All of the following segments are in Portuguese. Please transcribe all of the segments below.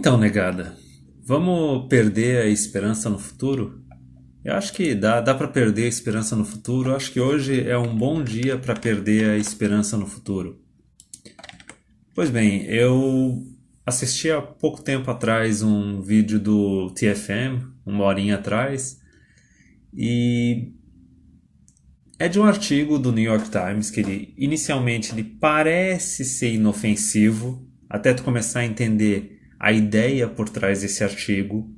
Então, negada, vamos perder a esperança no futuro? Eu acho que dá para perder a esperança no futuro. Eu acho que hoje é um bom dia para perder a esperança no futuro. Pois bem, eu assisti há pouco tempo atrás um vídeo do TFM, uma horinha atrás, e é de um artigo do New York Times que ele inicialmente ele parece ser inofensivo, até tu começar a entender a ideia por trás desse artigo,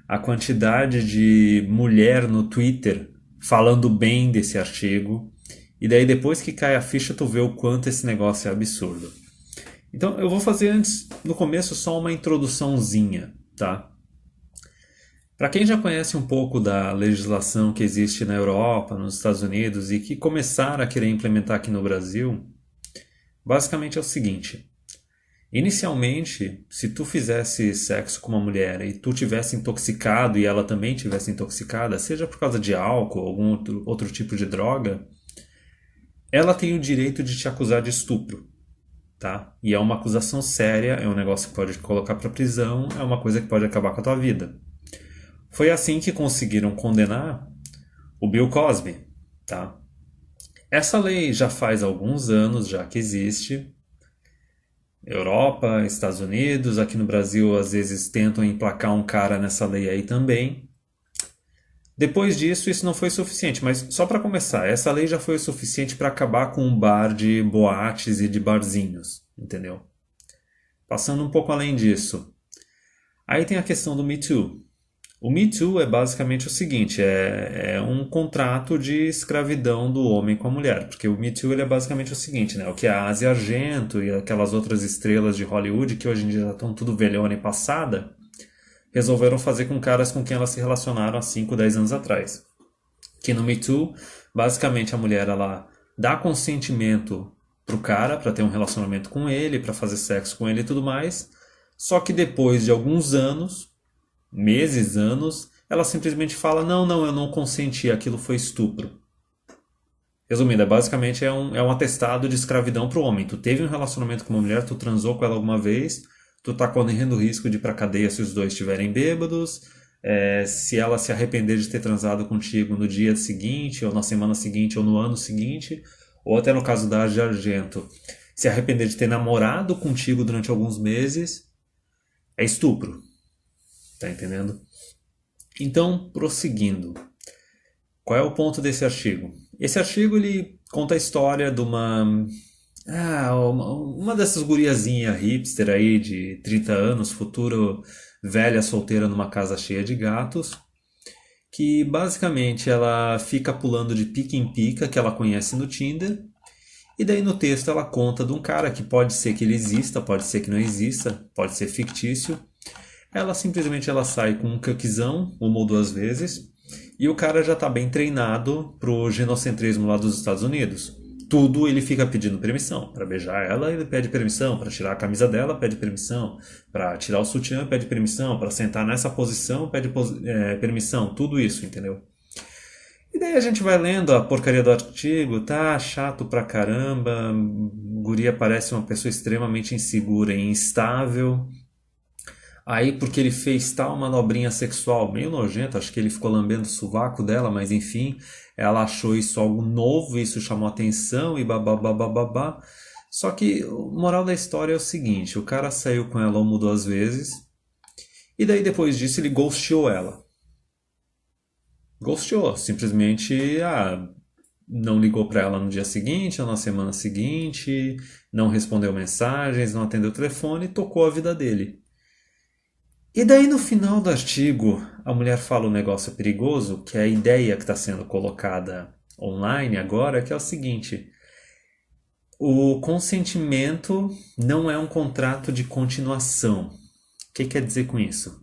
a quantidade de mulher no Twitter falando bem desse artigo, e daí depois que cai a ficha tu vê o quanto esse negócio é absurdo. Então eu vou fazer antes, no começo, só uma introduçãozinha, tá? Para quem já conhece um pouco da legislação que existe na Europa, nos Estados Unidos e que começaram a querer implementar aqui no Brasil, basicamente é o seguinte: inicialmente, se tu fizesse sexo com uma mulher e tu tivesse intoxicado e ela também tivesse intoxicada, seja por causa de álcool ou algum outro tipo de droga, ela tem o direito de te acusar de estupro, tá? E é uma acusação séria, é um negócio que pode te colocar para prisão, é uma coisa que pode acabar com a tua vida. Foi assim que conseguiram condenar o Bill Cosby, tá? Essa lei já faz alguns anos já que existe. Europa, Estados Unidos, aqui no Brasil às vezes tentam emplacar um cara nessa lei aí também. Depois disso, isso não foi suficiente, mas só para começar, essa lei já foi o suficiente para acabar com um bar de boates e de barzinhos, entendeu? Passando um pouco além disso. Aí tem a questão do Me Too. O Me Too é basicamente o seguinte, é um contrato de escravidão do homem com a mulher, porque o Me Too ele é basicamente o seguinte, né? O que a Asia Argento e aquelas outras estrelas de Hollywood, que hoje em dia já estão tudo velhona e passada, resolveram fazer com caras com quem elas se relacionaram há 5, 10 anos atrás. Que no Me Too, basicamente a mulher ela dá consentimento pro cara para ter um relacionamento com ele, para fazer sexo com ele e tudo mais, só que depois de alguns anos, meses, anos, ela simplesmente fala: não, não, eu não consenti, aquilo foi estupro. Resumindo, basicamente é um atestado de escravidão pro homem. Tu teve um relacionamento com uma mulher, tu transou com ela alguma vez, tu tá correndo o risco de ir pra cadeia se os dois estiverem bêbados, se ela se arrepender de ter transado contigo no dia seguinte, ou na semana seguinte, ou no ano seguinte, ou até no caso da Asia Argento, se arrepender de ter namorado contigo durante alguns meses, é estupro. Tá entendendo? Então, prosseguindo, qual é o ponto desse artigo? Esse artigo ele conta a história de uma dessas guriazinha hipster aí de 30 anos, futuro velha solteira numa casa cheia de gatos, que basicamente ela fica pulando de pica em pica que ela conhece no Tinder, e daí no texto ela conta de um cara que pode ser que ele exista, pode ser que não exista, pode ser fictício. Ela simplesmente ela sai com um cuckzão uma ou duas vezes e o cara já tá bem treinado pro genocentrismo lá dos Estados Unidos. Tudo ele fica pedindo permissão. Para beijar ela, ele pede permissão. Para tirar a camisa dela, pede permissão. Para tirar o sutiã, pede permissão. Para sentar nessa posição, pede permissão. Tudo isso, entendeu? E daí a gente vai lendo a porcaria do artigo, tá chato pra caramba. Guria parece uma pessoa extremamente insegura e instável. Aí, porque ele fez tal manobrinha sexual meio nojenta, acho que ele ficou lambendo o sovaco dela, mas enfim, ela achou isso algo novo, isso chamou atenção e babá. Só que o moral da história é o seguinte: o cara saiu com ela uma ou duas vezes, e daí depois disso ele ghosteou ela. Ghosteou, simplesmente, não ligou pra ela no dia seguinte, ou na semana seguinte, não respondeu mensagens, não atendeu o telefone e tocou a vida dele. E daí no final do artigo, a mulher fala um negócio perigoso, que é a ideia que está sendo colocada online agora, que é o seguinte: o consentimento não é um contrato de continuação. O que quer dizer com isso?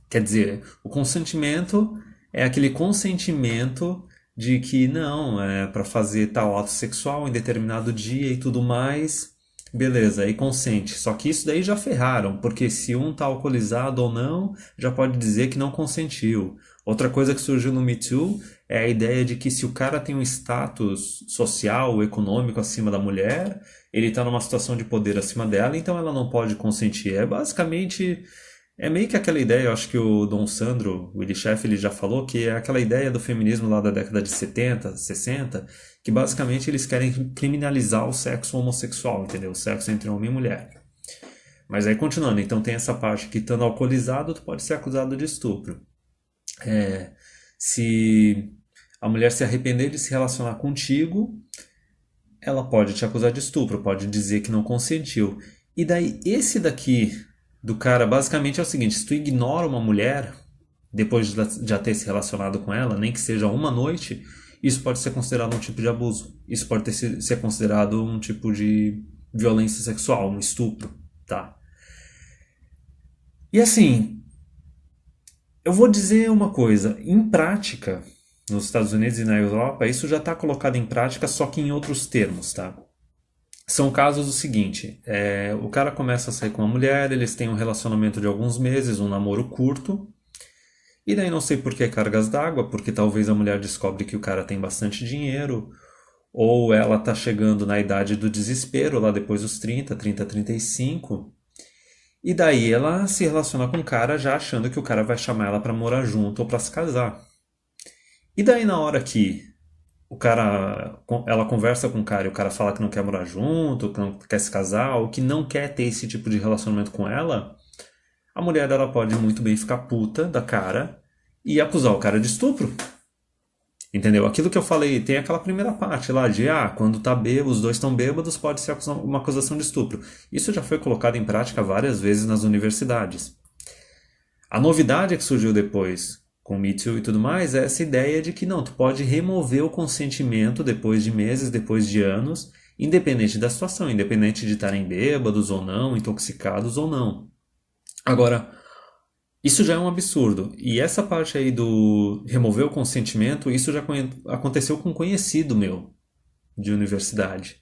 Quer dizer, o consentimento é aquele consentimento de que não, é para fazer tal ato sexual em determinado dia e tudo mais. Beleza, aí consente. Só que isso daí já ferraram, porque se um tá alcoolizado ou não, já pode dizer que não consentiu. Outra coisa que surgiu no Me Too é a ideia de que se o cara tem um status social, econômico acima da mulher, ele tá numa situação de poder acima dela, então ela não pode consentir. É basicamente É meio que aquela ideia, eu acho que o Dom Sandro, o Willy Schaff, ele já falou, que é aquela ideia do feminismo lá da década de 70, 60, que basicamente eles querem criminalizar o sexo homossexual, entendeu? O sexo entre homem e mulher. Mas aí continuando, então tem essa parte que estando alcoolizado, tu pode ser acusado de estupro. Se a mulher se arrepender de se relacionar contigo, ela pode te acusar de estupro, pode dizer que não consentiu. E daí, esse daqui do cara, basicamente é o seguinte: se tu ignora uma mulher, depois de já ter se relacionado com ela, nem que seja uma noite, isso pode ser considerado um tipo de abuso. Isso pode ser considerado um tipo de violência sexual, um estupro, tá? E assim, eu vou dizer uma coisa, em prática, nos Estados Unidos e na Europa, isso já está colocado em prática, só que em outros termos, tá? São casos do seguinte: o cara começa a sair com uma mulher, eles têm um relacionamento de alguns meses, um namoro curto, e daí não sei por que cargas d'água, porque talvez a mulher descobre que o cara tem bastante dinheiro, ou ela tá chegando na idade do desespero, lá depois dos 30, 35, e daí ela se relaciona com o cara já achando que o cara vai chamar ela pra morar junto ou pra se casar. E daí na hora que ela conversa com o cara e o cara fala que não quer morar junto, que não quer se casar, ou que não quer ter esse tipo de relacionamento com ela, a mulher dela pode muito bem ficar puta da cara e acusar o cara de estupro. Entendeu? Aquilo que eu falei, tem aquela primeira parte lá de, quando tá bêbado, os dois estão bêbados, pode ser uma acusação de estupro. Isso já foi colocado em prática várias vezes nas universidades. A novidade que surgiu depois, com o Me Too e tudo mais, é essa ideia de que não, tu pode remover o consentimento depois de meses, depois de anos, independente da situação, independente de estarem bêbados ou não, intoxicados ou não. Agora, isso já é um absurdo. E essa parte aí do remover o consentimento, isso já aconteceu com um conhecido meu de universidade.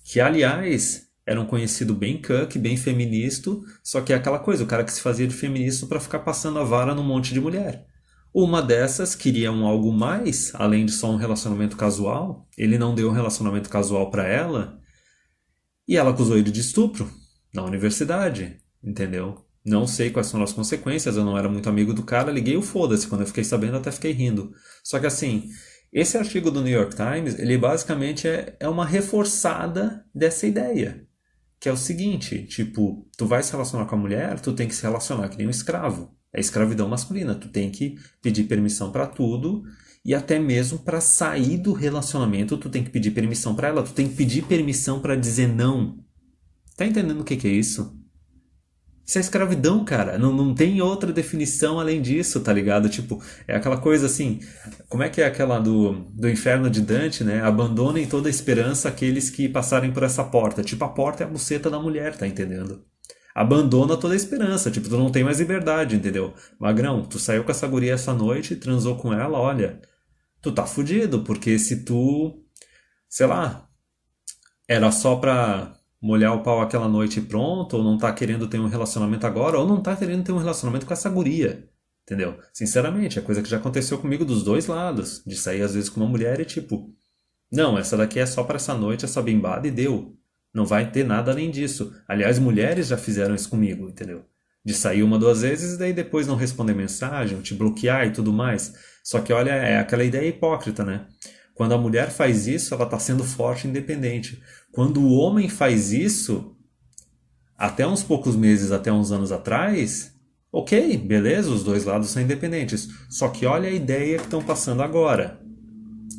Que, aliás, era um conhecido bem cuck, bem feminista, só que é aquela coisa, o cara que se fazia de feminista para ficar passando a vara num monte de mulher. Uma dessas queria algo mais, além de só um relacionamento casual. Ele não deu um relacionamento casual para ela e ela acusou ele de estupro na universidade, entendeu? Não sei quais são as consequências, eu não era muito amigo do cara, liguei o foda-se, quando eu fiquei sabendo até fiquei rindo. Só que assim, esse artigo do New York Times, ele basicamente é uma reforçada dessa ideia. Que é o seguinte, tipo, tu vai se relacionar com a mulher, tu tem que se relacionar que nem um escravo. É escravidão masculina, tu tem que pedir permissão pra tudo e até mesmo pra sair do relacionamento, tu tem que pedir permissão pra ela, tu tem que pedir permissão pra dizer não. Tá entendendo o que é isso? Isso é escravidão, cara. Não tem outra definição além disso, tá ligado? Tipo, é aquela coisa assim. Como é que é aquela do Inferno de Dante, né? Abandonem toda a esperança aqueles que passarem por essa porta. Tipo, a porta é a buceta da mulher, tá entendendo? Abandona toda a esperança. Tipo, tu não tem mais liberdade, entendeu? Magrão, tu saiu com essa guria essa noite, transou com ela, olha. Tu tá fudido, porque se tu, sei lá, era só pra molhar o pau aquela noite e pronto, ou não tá querendo ter um relacionamento agora, ou não tá querendo ter um relacionamento com essa guria. Entendeu? Sinceramente, é coisa que já aconteceu comigo dos dois lados. De sair às vezes com uma mulher e tipo, não, essa daqui é só para essa noite, essa bimbada e deu. Não vai ter nada além disso. Aliás, mulheres já fizeram isso comigo, entendeu? De sair uma, duas vezes e daí depois não responder mensagem, te bloquear e tudo mais. Só que olha, é aquela ideia hipócrita, né? Quando a mulher faz isso, ela está sendo forte e independente. Quando o homem faz isso, até uns poucos meses, até uns anos atrás, ok, beleza, os dois lados são independentes. Só que olha a ideia que estão passando agora.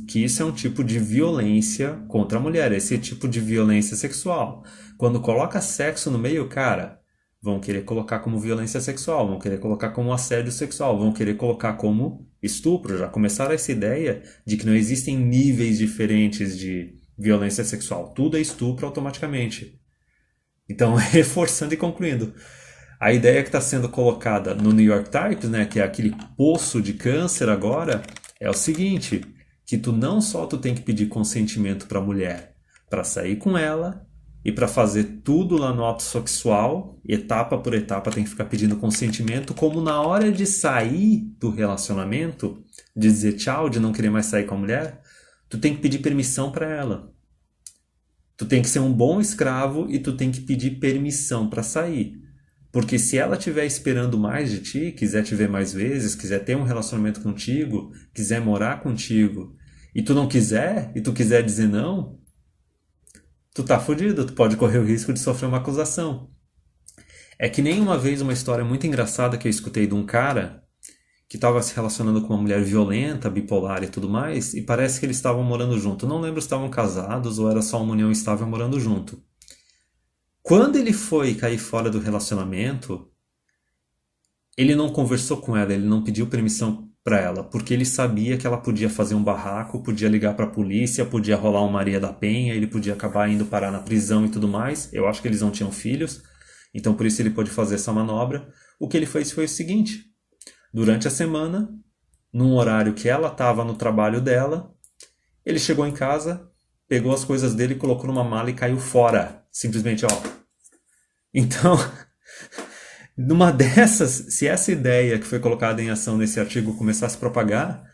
Que isso é um tipo de violência contra a mulher, esse é tipo de violência sexual. Quando coloca sexo no meio, cara, vão querer colocar como violência sexual, vão querer colocar como assédio sexual, vão querer colocar como estupro. Já começaram essa ideia de que não existem níveis diferentes de violência sexual. Tudo é estupro automaticamente. Então, reforçando e concluindo, a ideia que está sendo colocada no New York Times, né, que é aquele poço de câncer agora, é o seguinte, que tu não só tu tem que pedir consentimento para a mulher para sair com ela e para fazer tudo lá no ato sexual, etapa por etapa tem que ficar pedindo consentimento, como na hora de sair do relacionamento, de dizer tchau, de não querer mais sair com a mulher, tu tem que pedir permissão para ela. Tu tem que ser um bom escravo e tu tem que pedir permissão para sair. Porque se ela estiver esperando mais de ti, quiser te ver mais vezes, quiser ter um relacionamento contigo, quiser morar contigo, e tu não quiser, e tu quiser dizer não, tu tá fudido, tu pode correr o risco de sofrer uma acusação. É que nem uma vez uma história muito engraçada que eu escutei de um cara que estava se relacionando com uma mulher violenta, bipolar e tudo mais, e parece que eles estavam morando junto. Não lembro se estavam casados ou era só uma união estável morando junto. Quando ele foi cair fora do relacionamento, ele não conversou com ela, ele não pediu permissão para ela, porque ele sabia que ela podia fazer um barraco, podia ligar para a polícia, podia rolar um Maria da Penha, ele podia acabar indo parar na prisão e tudo mais. Eu acho que eles não tinham filhos, então por isso ele pôde fazer essa manobra. O que ele fez foi o seguinte: durante a semana, num horário que ela estava no trabalho dela, ele chegou em casa, pegou as coisas dele, colocou numa mala e caiu fora. Simplesmente, ó. Então, numa dessas, se essa ideia que foi colocada em ação nesse artigo começar a se propagar,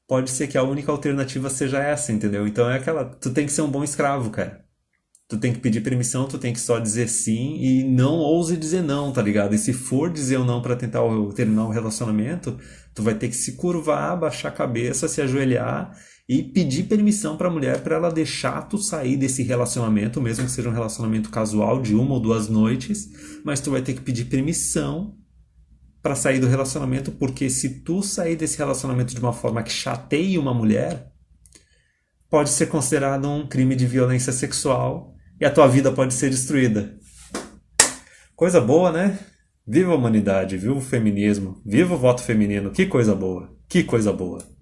pode ser que a única alternativa seja essa, entendeu? Então é aquela, tu tem que ser um bom escravo, cara. Tu tem que pedir permissão, tu tem que só dizer sim e não ouse dizer não, tá ligado? E se for dizer o não pra tentar terminar o relacionamento, tu vai ter que se curvar, baixar a cabeça, se ajoelhar e pedir permissão pra mulher pra ela deixar tu sair desse relacionamento, mesmo que seja um relacionamento casual de 1 ou 2 noites, mas tu vai ter que pedir permissão pra sair do relacionamento, porque se tu sair desse relacionamento de uma forma que chateie uma mulher, pode ser considerado um crime de violência sexual e a tua vida pode ser destruída. Coisa boa, né? Viva a humanidade, viva o feminismo, viva o voto feminino, que coisa boa, que coisa boa.